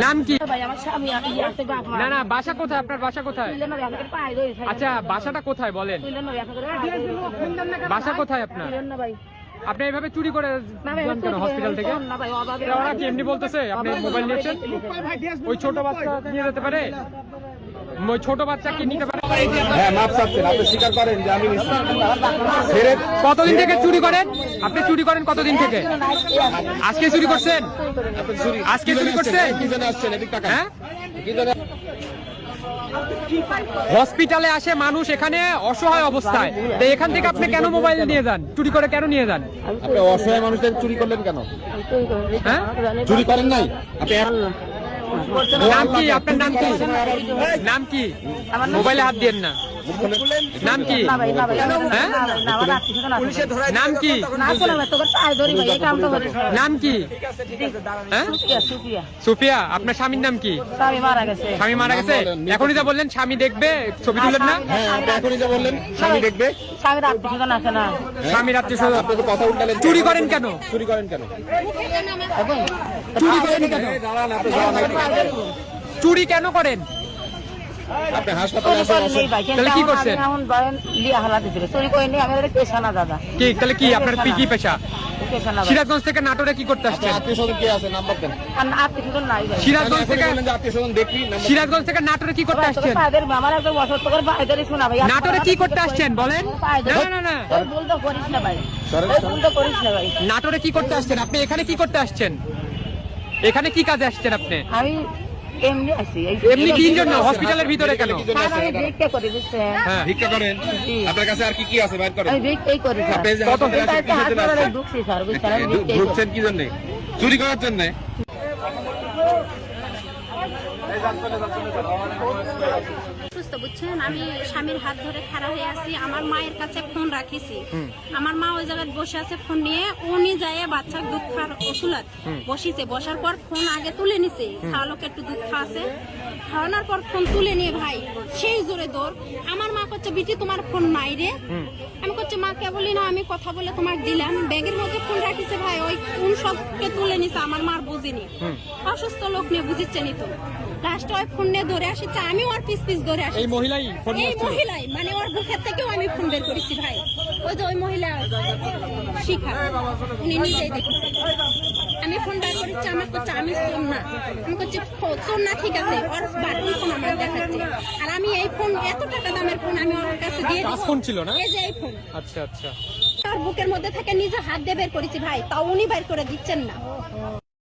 নাম কি? না না, বাসা কোথায় আপনার? বাসা কোথায়? আচ্ছা, বাসাটা কোথায় বলেন? বাসা কোথায় আপনার? আপনি এইভাবে চুরি করে কেন হসপিটাল থেকে? ওরা কি এমনি বলতেছে আপনি মোবাইল নিয়েছেন? ওই ছোট বাচ্চা নিয়ে যেতে পারে? ওই ছোট বাচ্চা কি নিতে পারে? হ্যাঁ, মাপ চাচ্ছেন, আপনি স্বীকার করেন যে আমি কতদিন থেকে চুরি করেন? আপনি চুরি করেন কতদিন থেকে? আজকে চুরি করছেন? আজকে চুরি করছেন? কি জন্য আসছেন? এদিক তাকান। হ্যাঁ, কি জন্য? হসপিটালে আসে মানুষ এখানে অসহায় অবস্থায়, তো এখান থেকে আপনি কেন মোবাইল নিয়ে যান? চুরি করে কেন নিয়ে যান? আপনি অসহায় মানুষদের চুরি করলেন কেন? হ্যাঁ, চুরি করেন নাই আপনি? নাম কি আপনার? নাম কি? নাম কি? মোবাইলে হাত দিয়েন না। নাম কি? হ্যাঁ, নাম কি? নাম কি? হ্যাঁ, সুফিয়া। আপনার স্বামীর নাম কি? স্বামী মারা গেছে। এখনই যা বললেন স্বামী দেখবে, ছবি তুলেন না? হ্যাঁ, আপনি এখনই যা বললেন স্বামী দেখবে। স্বামী রাত্রি আপনি তো কথা উল্টালেন। চুরি করেন কেন? চুরি করেন কেন? চুরি করেন কেন? চুরি কেন করেন? আপনি হাসপাতালে আসেন। তাহলে কি করছেন? কি তাহলে কি আপনার কি পেশা? সিরাজগঞ্জ থেকে নাটোরে কি করতে আসছেন? আত্মীয় স্বজন কে আছে? নাম্বার দেন। সিরাজগঞ্জ থেকে আত্মীয় স্বজন দেখবি। সিরাজগঞ্জ থেকে নাটোরে কি করতে আসছেন? নাটোরে কি করতে আসছেন বলেন? না না না, নাটোরে কি করতে আসছেন আপনি? এখানে কি করতে আসছেন? এখানে কি কাজে আসছেন আপনি? এমনি আছি। এমনি কি জন্য হসপিটালের ভিতরে কেন? ভিক্ষা করি, বুঝছেন? হ্যাঁ, ভিক্ষা করেন। আপনার কাছে আর কি কি আছে? বাইর করেন। আমি ভিক্ষাই করি স্যার। আপনি যে হাসপাতালে আসেন কিসের জন্য আসছেন? ঢুকছি স্যার, বুঝছেন? আমি ভিক্ষাই করি। ঢুকছেন কি জন্য? চুরি করার জন্য? সুস্থ, বুঝছেন? আমি স্বামীর হাত ধরে খাড়া হয়ে আছি, আমার মায়ের কাছে ফোন রাখিছি। আমার মা ওই জায়গায় বসে আছে, ফোন নিয়ে উনি যায় বাচ্চার দুধ খাওয়ার ওষুধ বসিছে। বসার পর ফোন আগে তুলে নিছে, শালকে একটু দুধ খাওয়াছে, খাওয়ানোর পর ফোন তুলে নিয়ে ভাই সেই জোরে দৌড়। আমার মা করছে, বিটি তোমার ফোন নাই রে। আমি করছি, মাকে বলি না, আমি কথা বলে তোমাকে দিলাম। ব্যাগের মধ্যে ফোন রাখিছে ভাই, ওই ফোন সবকে তুলে নিছে। আমার মার বুঝিনি, অসুস্থ লোক নিয়ে বুঝিচ্ছে নি তো। লাস্টে ওই ফোন নিয়ে ধরে আসছে, আমি ওর পিস পিস ধরে আসি। এই মহিলাই ফোন এই করছিল? মহিলাই মানে ওর বুকের থেকেও আমি ফোন বের করেছি ভাই। ওই যে ওই মহিলা শিখা, উনি নিজেই দেখেছে। আমি ফোন বের করেছি, আমার করছে আমি চোর না। আমি করছি চোর না, ঠিক আছে, ওর বাটন ফোন আমার দেখাচ্ছে। আর আমি এই ফোন, এত টাকা দামের ফোন আমি ওর কাছে দিয়ে টাচ ফোন ছিল না? এই যে এই ফোন। আচ্ছা আচ্ছা। তার বুকের মধ্যে থেকে নিজে হাত দিয়ে বের করেছি ভাই, তাও উনি বের করে দিচ্ছেন না।